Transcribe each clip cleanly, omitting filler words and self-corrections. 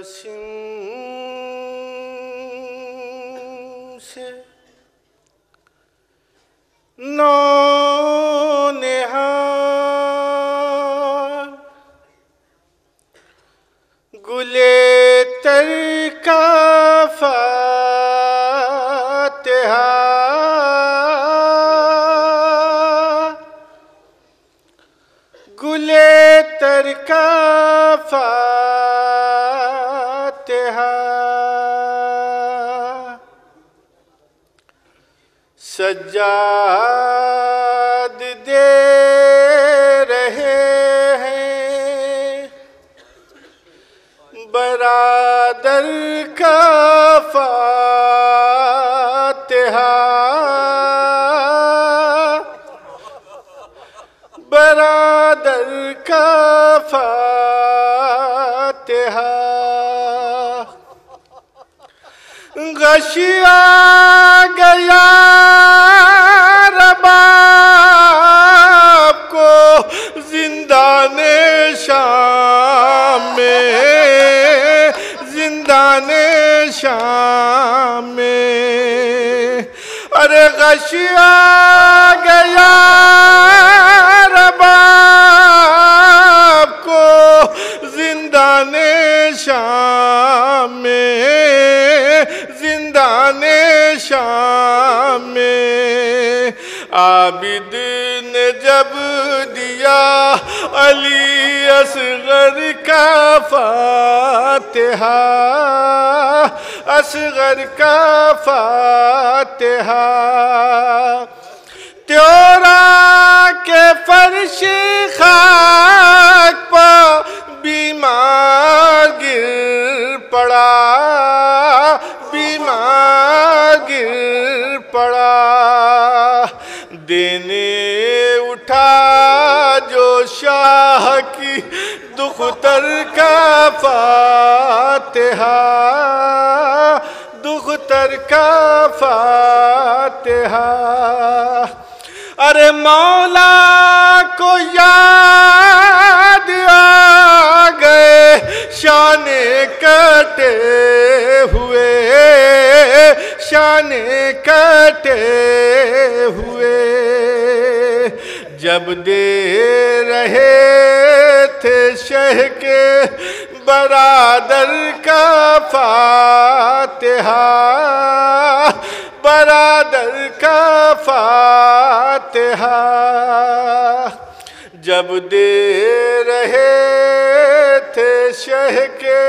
قاسم سے نونہار گلے تر کا فاتحہ گلے تر کا فاتحہ سجاد دے رہے ہیں برادر کا فاتحہ برادر کا فاتحہ غشیا گیا رباب کو زندان شام میں زندان شام میں ارے غشیا گیا رباب کو زندان شام میں زندان شام میں عابد نے جب دیا علی اصغر کا فاتحہ اصغر کا فاتحہ تیورا کے فرش خاک پا بیمار گر پڑا بیمار گر پڑا دینے اٹھا جو شاہ کی دختر کا فاتحہ دختر کا فاتحہ ارے مولا کو یاد آ گئے شان کٹے ہوئے شان کٹے ہوئے جب دے رہے تھے شہ کے برادر کا فاتحہ برادر کا فاتحہ جب دے رہے تھے شہ کے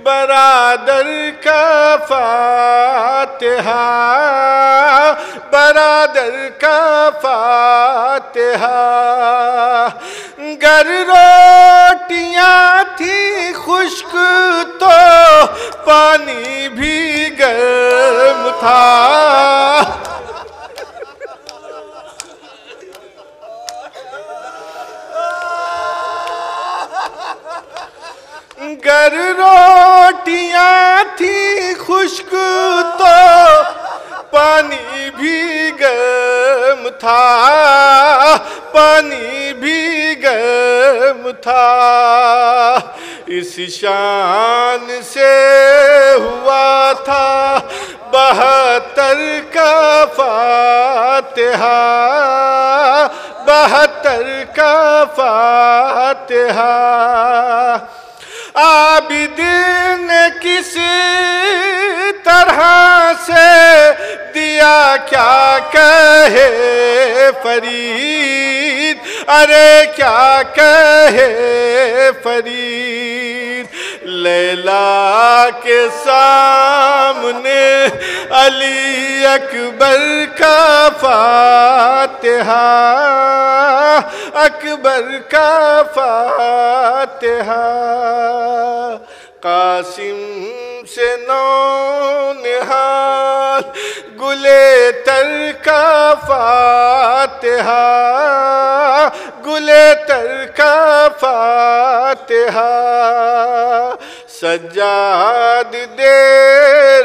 برادر کا فاتحہ برادر کا فاتحہ گر روٹیاں تھیں خشک تو پانی بھی گرم تھا گر روٹیاں تھیں خشک تو پانی بھی گرم تھا پانی بھی گرم تھا اس شان سے ہوا تھا 72 کا فاتحہ 72 کا فاتحہ عابد نے کس طرح سے دیا کیا کہے فرید ارے کیا کہے فرید لیلا کے سامنے علی اکبر کا فاتحہ اکبر کا فاتحہ قاسم سے نونہار گلے تر کا فاتحہ گلے تر کا فاتحہ سجاد دے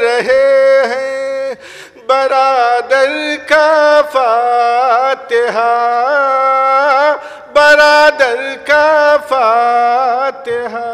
رہے ہیں برادر کا فاتحہ برادر کا فاتحہ